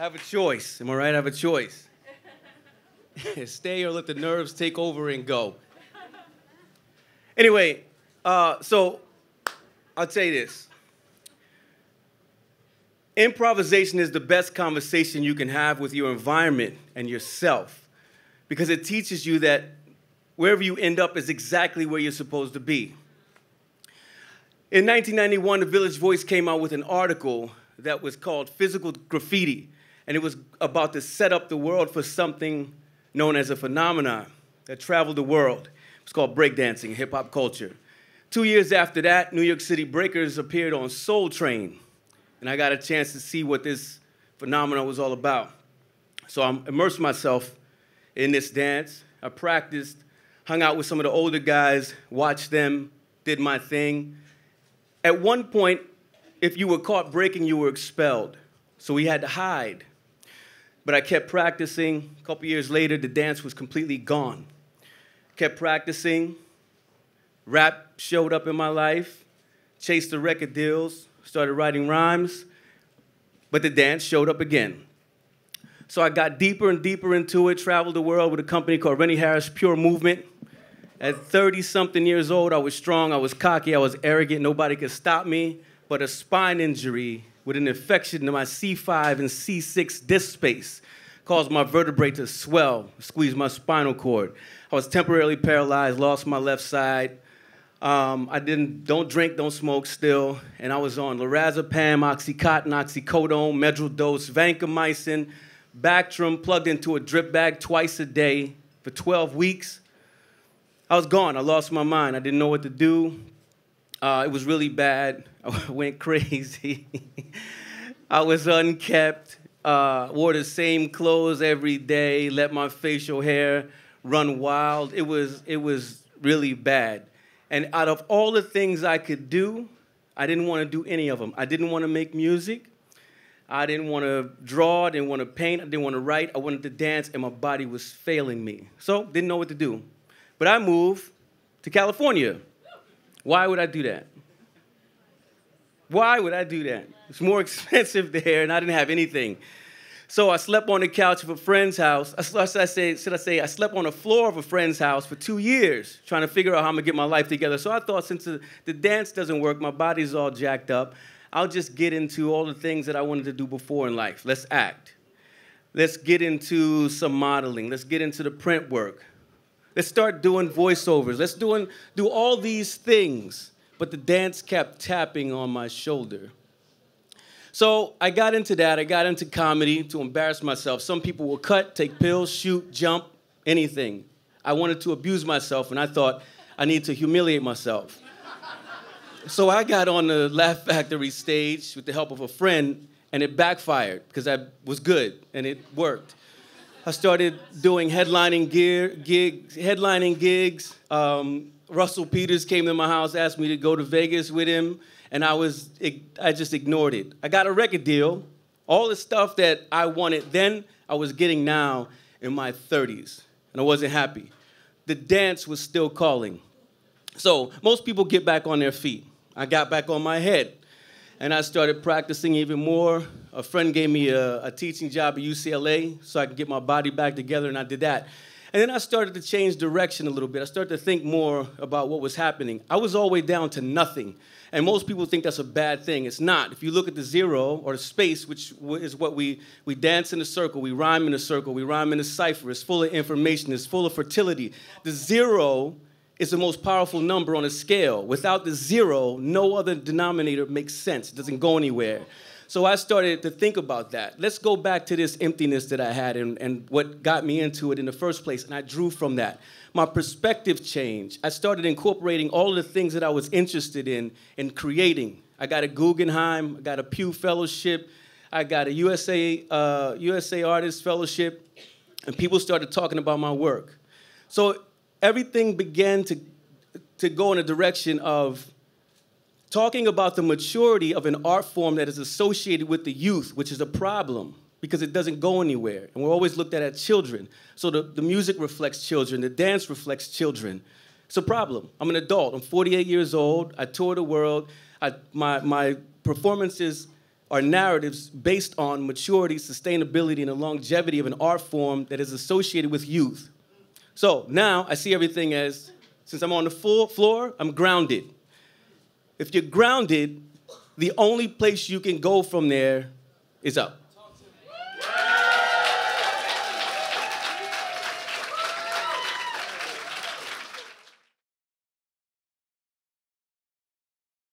I have a choice. Am I right? I have a choice. Stay or let the nerves take over and go. Anyway, so I'll tell you this. Improvisation is the best conversation you can have with your environment and yourself because it teaches you that wherever you end up is exactly where you're supposed to be. In 1991, the Village Voice came out with an article that was called Physical Graffiti, and it was about to set up the world for something known as a phenomenon that traveled the world. It's called breakdancing, hip-hop culture. 2 years after that, New York City Breakers appeared on Soul Train, and I got a chance to see what this phenomenon was all about. So I immersed myself in this dance. I practiced, hung out with some of the older guys, watched them, did my thing. At one point, if you were caught breaking, you were expelled. So we had to hide. But I kept practicing. A couple years later, the dance was completely gone. Kept practicing. Rap showed up in my life. Chased the record deals. Started writing rhymes. But the dance showed up again. So I got deeper and deeper into it, traveled the world with a company called Rennie Harris Pure Movement. At 30-something years old, I was strong, I was cocky, I was arrogant, nobody could stop me. But a spine injury with an infection in my C5 and C6 disc space caused my vertebrae to swell, squeeze my spinal cord. I was temporarily paralyzed, lost my left side. I don't drink, don't smoke still, and I was on lorazepam, Oxycontin, oxycodone, Medrol-dose, vancomycin, Bactrim, plugged into a drip bag twice a day for 12 weeks. I was gone. I lost my mind. I didn't know what to do. It was really bad. I went crazy. I was unkept, wore the same clothes every day, let my facial hair run wild. It was really bad. And out of all the things I could do, I didn't want to do any of them. I didn't want to make music. I didn't want to draw. I didn't want to paint. I didn't want to write. I wanted to dance, and my body was failing me. So didn't know what to do. But I moved to California. Why would I do that? Why would I do that? It's more expensive there, and I didn't have anything. So I slept on the couch of a friend's house. I slept on the floor of a friend's house for 2 years, trying to figure out how I'm going to get my life together. So I thought, since the dance doesn't work, my body's all jacked up, I'll just get into all the things that I wanted to do before in life. Let's act. Let's get into some modeling. Let's get into the print work. Let's start doing voiceovers. Let's do all these things. But the dance kept tapping on my shoulder. So I got into that. I got into comedy to embarrass myself. Some people will cut, take pills, shoot, jump, anything. I wanted to abuse myself, and I thought I need to humiliate myself. So I got on the Laugh Factory stage with the help of a friend, and it backfired because I was good, and it worked. I started doing headlining gigs. Russell Peters came to my house, asked me to go to Vegas with him, and I just ignored it. I got a record deal. All the stuff that I wanted then, I was getting now in my 30s, and I wasn't happy. The dance was still calling. So most people get back on their feet. I got back on my head, and I started practicing even more. A friend gave me a teaching job at UCLA so I could get my body back together, and I did that. And then I started to change direction a little bit. I started to think more about what was happening. I was all the way down to nothing, and most people think that's a bad thing. It's not. If you look at the zero, or the space, which is what we dance in a circle, we rhyme in a circle, we rhyme in a cipher, it's full of information, it's full of fertility. The zero is the most powerful number on a scale. Without the zero, no other denominator makes sense. It doesn't go anywhere. So I started to think about that. Let's go back to this emptiness that I had and what got me into it in the first place, and I drew from that. My perspective changed. I started incorporating all of the things that I was interested in creating. I got a Guggenheim, I got a Pew Fellowship, I got a USA Artist Fellowship, and people started talking about my work. So everything began to go in a direction of talking about the maturity of an art form that is associated with the youth, which is a problem because it doesn't go anywhere. And we're always looked at as children. So the music reflects children. The dance reflects children. It's a problem. I'm an adult. I'm 48 years old. I tour the world. My performances are narratives based on maturity, sustainability, and the longevity of an art form that is associated with youth. So now I see everything as, since I'm on the full floor, I'm grounded. If you're grounded, the only place you can go from there is up.